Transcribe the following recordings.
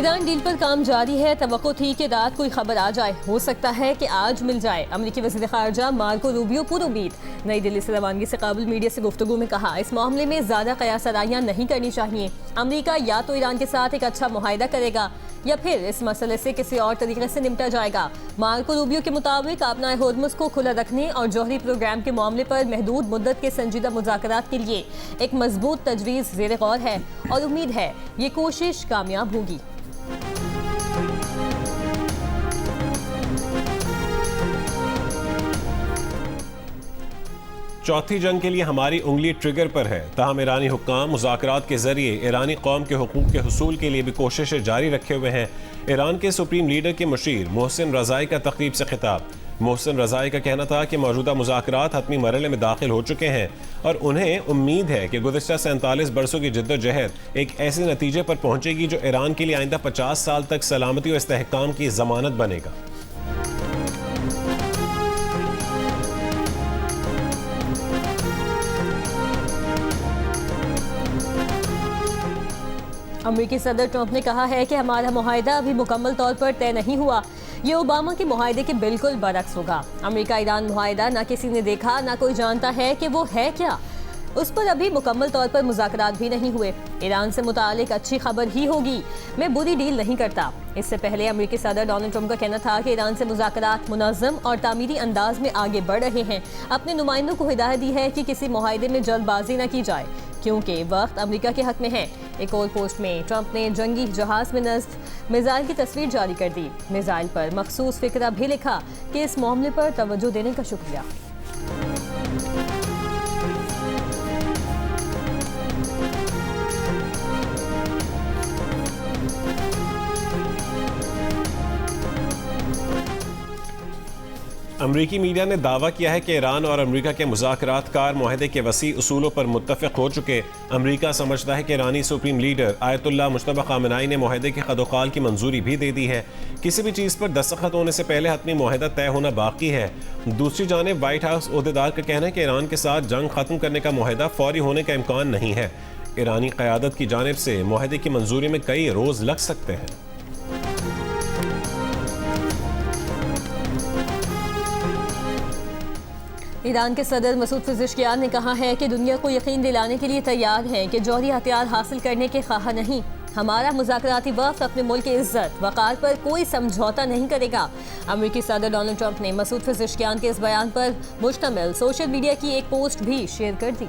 Iran deal पर काम जारी है। तवक्को थी कि रात कोई खबर आ जाए, हो सकता है कि आज मिल जाए। अमेरिकी वज़ीर ख़ारजा मार्को रूबियो पुरुमीद नई दिल्ली से रवानगी से काबुल मीडिया से गुफ्तगू में कहा, इस मामले में ज़्यादा क़यासराइयाँ नहीं करनी चाहिए। अमेरिका या तो ईरान के साथ एक अच्छा मुआहदा करेगा या फिर इस मसले से किसी और तरीके से निपटा जाएगा। मार्को रूबियो के मुताबिक आपना होर्मुज को खुला रखने और जौहरी प्रोग्राम के मामले पर महदूद मुद्दत के संजीदा मुज़ाकरात के लिए एक मजबूत तजवीज़ ज़ेर गौर है और उम्मीद है ये कोशिश कामयाब होगी। चौथी जंग के लिए हमारी उंगली ट्रिगर पर है, ताहम ईरानी हुक्काम मुज़ाकरात के जरिए ईरानी कौम के हुकूक के हुसूल के लिए भी कोशिशें जारी रखे हुए हैं। ईरान के सुप्रीम लीडर के मुशीर मोहसिन रज़ाई का तक़रीब से खिताब। मोहसिन रज़ाई का कहना था कि मौजूदा मुज़ाकरात हतमी मरहले में दाखिल हो चुके हैं और उन्हें उम्मीद है कि गुज़िश्ता 47 बरसों की जद्दोजहद एक ऐसे नतीजे पर पहुँचेगी जो ईरान के लिए आइंदा 50 साल तक सलामती और इस्तेहकाम की ज़मानत बनेगा। अमेरिकी सदर ट्रंप ने कहा है कि हमारा मुआहदा अभी मुकम्मल तौर पर तय नहीं हुआ, ये ओबामा के मुआहदे के बिल्कुल बरक्स होगा। अमेरिका ईरान मुआहदा ना किसी ने देखा, ना कोई जानता है कि वो है क्या। उस पर अभी मुकम्मल तौर पर मुज़ाकरात भी नहीं हुए। ईरान से मुतालिक अच्छी खबर ही होगी, मैं बुरी डील नहीं करता। इससे पहले अमेरिकी सदर डोनाल्ड ट्रंप का कहना था कि ईरान से मुज़ाकरात मुनज़्ज़म और तामीरी अंदाज में आगे बढ़ रहे हैं। अपने नुमाइंदों को हिदायत दी है कि किसी मुआहदे में जल्दबाजी न की जाए क्योंकि वक्त अमेरिका के हक में है। एक और पोस्ट में ट्रंप ने जंगी जहाज में नस्ब मिसाइल की तस्वीर जारी कर दी। मिसाइल पर मखसूस फिक्रा भी लिखा कि इस मामले पर तवज्जो देने का शुक्रिया। अमरीकी मीडिया ने दावा किया है कि ईरान और अमरीका के मुज़ाकरातकार मुआहदे के वसी उसूलों पर मुत्तफ़िक़ हो चुके। अमरीका समझता है कि ईरानी supreme leader Ayatollah Mojtaba Khamenei ने मुआहदे के ख़दोख़ाल की मंजूरी भी दे दी है। किसी भी चीज़ पर दस्तखत होने से पहले हतमी मुआहदा तय होना बाकी है। दूसरी जानिब व्हाइट हाउस ओहदेदार का कहना है कि ईरान के साथ जंग ख़त्म करने का मुआहदा फौरी होने का इम्कान नहीं है। ईरानी क़यादत की जानिब से मुआहदे की मंजूरी में कई रोज़ लग सकते हैं। ईरान के सदर मसूद पेज़ेश्कियान ने कहा है कि दुनिया को यकीन दिलाने के लिए तैयार हैं कि जौहरी हथियार हासिल करने के ख्वाह नहीं। हमारा मुज़ाकराती वफ़्द अपने मुल्क की इज्जत वक़ार पर कोई समझौता नहीं करेगा। अमेरिकी सदर डोनाल्ड ट्रंप ने मसूद पेज़ेश्कियान के इस बयान पर मुश्तमिल सोशल मीडिया की एक पोस्ट भी शेयर कर दी।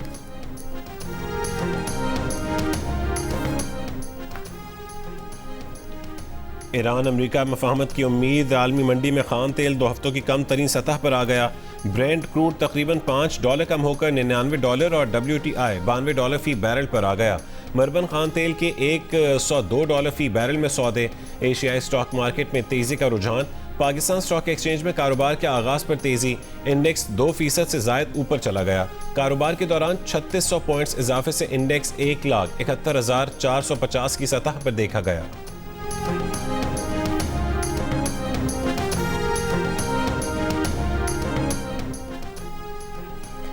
ईरान अमरीका मफाहमत की उम्मीद। आलमी मंडी में खान तेल 2 हफ्तों की कम तरीन सतह पर आ गया। ब्रेंट क्रूड तकरीबन $5 कम होकर $99 और WTI $92 फी बैरल पर आ गया। मरबन खान तेल के $102 फी बैरल में सौदे। एशियाई स्टॉक मार्केट में तेजी का रुझान। पाकिस्तान स्टॉक एक्सचेंज में कारोबार के आगाज पर तेजी। इंडेक्स 2% से जायद ऊपर चला गया। कारोबार के दौरान 3600 पॉइंट्स इजाफे से इंडेक्स 1,71,450 की सतह पर देखा गया।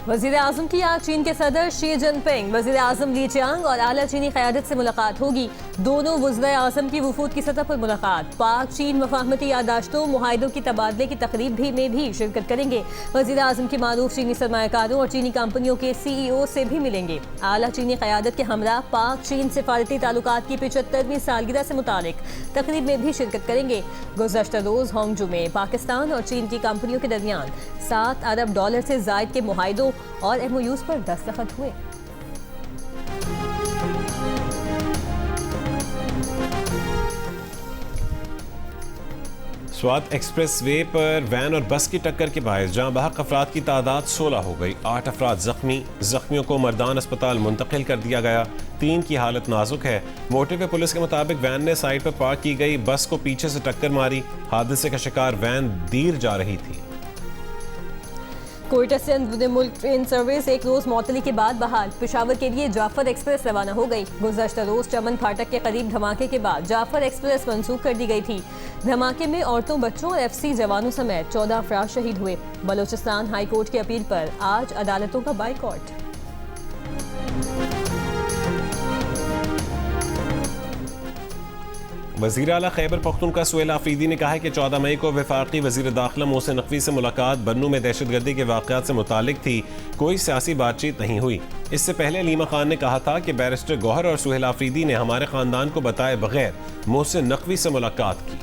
वज़ीर आज़म की आज चीन के सदर शी जिनपिंग, वज़ीर आज़म ली चियांग और आला चीनी क़यादत से मुलाकात होगी। दोनों वज़ीर आज़म की वफूद की सतह पर मुलाकात। पाक चीन मफाहमती यादाश्तों मुआहिदों की तबादले की तकरीब में भी शिरकत करेंगे। वज़ीर आज़म की मारूफ चीनी सरमायाकारों और चीनी कंपनियों के CEO से भी मिलेंगे। आला चीनी क़यादत के हमरा पाक चीन सिफारती ताल्लुकात की 75वीं सालगिरह से मुतालिक तकरीब में भी शिरकत करेंगे। गुज़श्ता रोज़ होंगजू में पाकिस्तान और चीन की कंपनियों के दरमियान $7 अरब से जायद के मुआहिदों और MOUs पर दस्तखत हुए। स्वात एक्सप्रेस वे पर वैन और बस की टक्कर के बायस जहां बहक अफराद की तादाद 16 हो गई। 8 अफराद जख्मियों को मर्दान अस्पताल मुंतकिल कर दिया गया। 3 की हालत नाजुक है। मोटरवे पुलिस के मुताबिक वैन ने साइड पर पार्क की गई बस को पीछे से टक्कर मारी। हादसे का शिकार वैन दीर जा रही थी। कोयटा से अंदरूनी मुल्क ट्रेन सर्विस एक रोज मौतली के बाद बहाल। पेशावर के लिए जाफर एक्सप्रेस रवाना हो गई। गुज़श्ता रोज चमन फाटक के करीब धमाके के बाद जाफर एक्सप्रेस मंसूख कर दी गई थी। धमाके में औरतों, बच्चों और FC जवानों समेत 14 अफराद शहीद हुए। बलोचिस्तान हाई कोर्ट की अपील पर आज अदालतों का बाइकॉट। वज़ीर आला खैबर पख्तूनख्वा सुहेल आफरीदी ने कहा है कि 14 मई को वफाकी वज़ीर दाखिला मोहसिन नकवी से मुलाकात बन्नू में दहशतगर्दी के वाक़यात से मुतालिक थी, कोई सियासी बातचीत नहीं हुई। इससे पहले अलीमा खान ने कहा था कि बैरिस्टर गौहर और सुहेल आफरीदी ने हमारे ख़ानदान को बताए बगैर मोहसिन नकवी से मुलाकात की।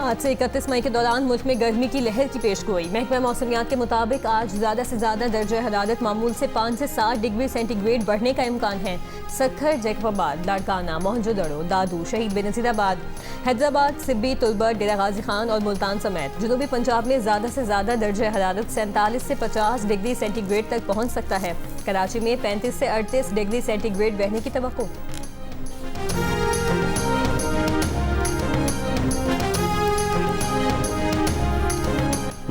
आज से 31 मई के दौरान मुल्क में गर्मी की लहर की पेशगोई। महकमा मौसमियात के मुताबिक आज ज़्यादा से ज़्यादा दर्जा हरारत मामूल से 5 से 7 डिग्री सेंटीग्रेड बढ़ने का इम्कान है। सक्खर, जैकबाबाद, लाड़काना, मोहनजोदड़ो, दादू, शहीद बेनज़ीराबाद, हैदराबाद, सिब्बी, तुलबट, डेरा गाजी खान और मुल्तान समेत जनूबी पंजाब में ज़्यादा से ज़्यादा दर्जा हरारत 47 से 50 डिग्री सेंटीग्रेड तक पहुँच सकता है। कराची में 35 से 38 डिग्री सेंटीग्रेड रहने की तवक्को।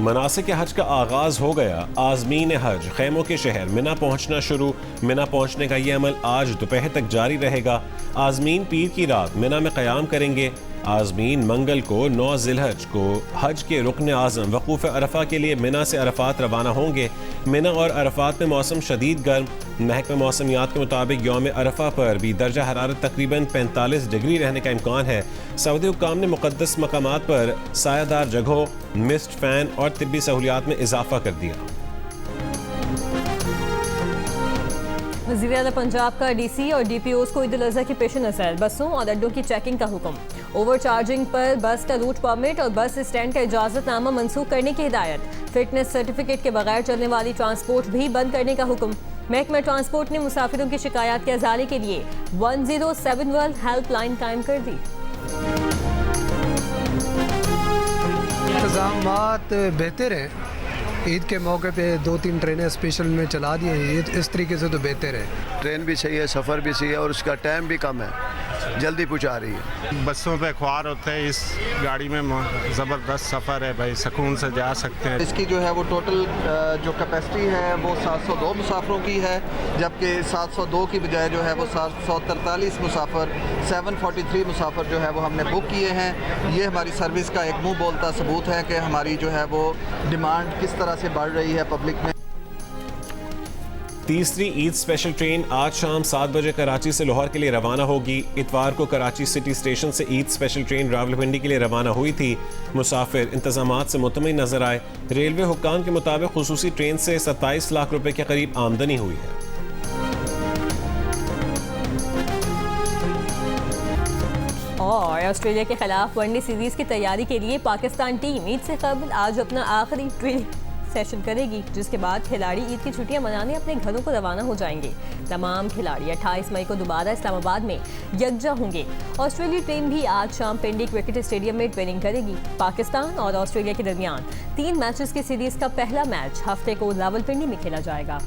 मनासिक हज का आगाज़ हो गया। आज़मीन हज खैमों के शहर मिना पहुंचना शुरू। मिना पहुंचने का ये अमल आज दोपहर तक जारी रहेगा। आज़मीन पीर की रात मिना में क़याम करेंगे। आज़मीन मंगल को 9 ज़िलहज को हज के रुकन आज़म वक़ूफ़ अरफा के लिए मिना से अरफात रवाना होंगे। मिना और अरफात में मौसम शदीद गर्म। महकमा मौसमियात के मुताबिक यौम अरफा पर भी दर्जा हरारत तकरीबन 45 डिग्री रहने का इम्कान है। सऊदी हुक्काम ने मुक़द्दस मकामात पर सायादार जगहों, मिस्ट फ़ैन और तिब्बी सहूलियात में इजाफा कर दिया। वज़ीर आला पंजाब का डीसी और डीपीओज़ को ईद उल अज़हा के पेश नज़र बसों और अड्डों की चेकिंग का हुक्म। ओवर चार्जिंग पर बस का रूट परमिट और बस स्टैंड का इजाज़तनामा मनसूख करने की हिदायत। फिटनेस सर्टिफिकेट के बगैर चलने वाली ट्रांसपोर्ट भी बंद करने का हुक्म। महकमा ट्रांसपोर्ट ने मुसाफिरों की शिकायत के अजाले के लिए 1071 हेल्पलाइन कायम कर दी। इंतज़ामात बेहतर हैं। ईद के मौके पे 2-3 ट्रेनें स्पेशल में चला दी हैं। इस तरीके से तो बेहतर है। ट्रेन भी सही है, सफ़र भी सही है और उसका टाइम भी कम है, जल्दी पहुंचा रही है। बसों पे ख्वार होते हैं, इस गाड़ी में ज़बरदस्त सफ़र है भाई, सुकून से जा सकते हैं। इसकी जो है वो टोटल जो कैपेसिटी है वो 702 मुसाफरों की है, जबकि 702 की बजाय जो है वो 743 मुसाफर 743 मुसाफर जो है वो हमने बुक किए हैं। ये हमारी सर्विस का एक मुंह बोलता सबूत है कि हमारी जो है वो डिमांड किस तरह से बढ़ रही है पब्लिक में। तीसरी ईद स्पेशल ट्रेन आज शाम 7 बजे कराची से लाहौर के लिए रवाना होगी। इतवार को कराची सिटी स्टेशन से ईद स्पेशल ट्रेन रावलपिंडी के लिए रवाना हुई थी। मुसाफिर इंतजामात से मुतमईन नजर आए। रेलवे हुक्काम के मुताबिक खुसूसी ट्रेन से 27 लाख रुपए के करीब आमदनी हुई है। और ऑस्ट्रेलिया के खिलाफ वनडे सीरीज की तैयारी के लिए पाकिस्तान टीम ईद से कबल आज अपना आखिरी ट्रेनिंग सेशन करेगी, जिसके बाद खिलाड़ी ईद की छुट्टियां मनाने अपने घरों को रवाना हो जाएंगे। तमाम खिलाड़ी 28 मई को दोबारा इस्लामाबाद में यकजा होंगे। ऑस्ट्रेलियाई टीम भी आज शाम पिंडी क्रिकेट स्टेडियम में ट्रेनिंग करेगी। पाकिस्तान और ऑस्ट्रेलिया के दरमियान 3 मैचेस की सीरीज का पहला मैच हफ्ते को रावलपिंडी में खेला जाएगा।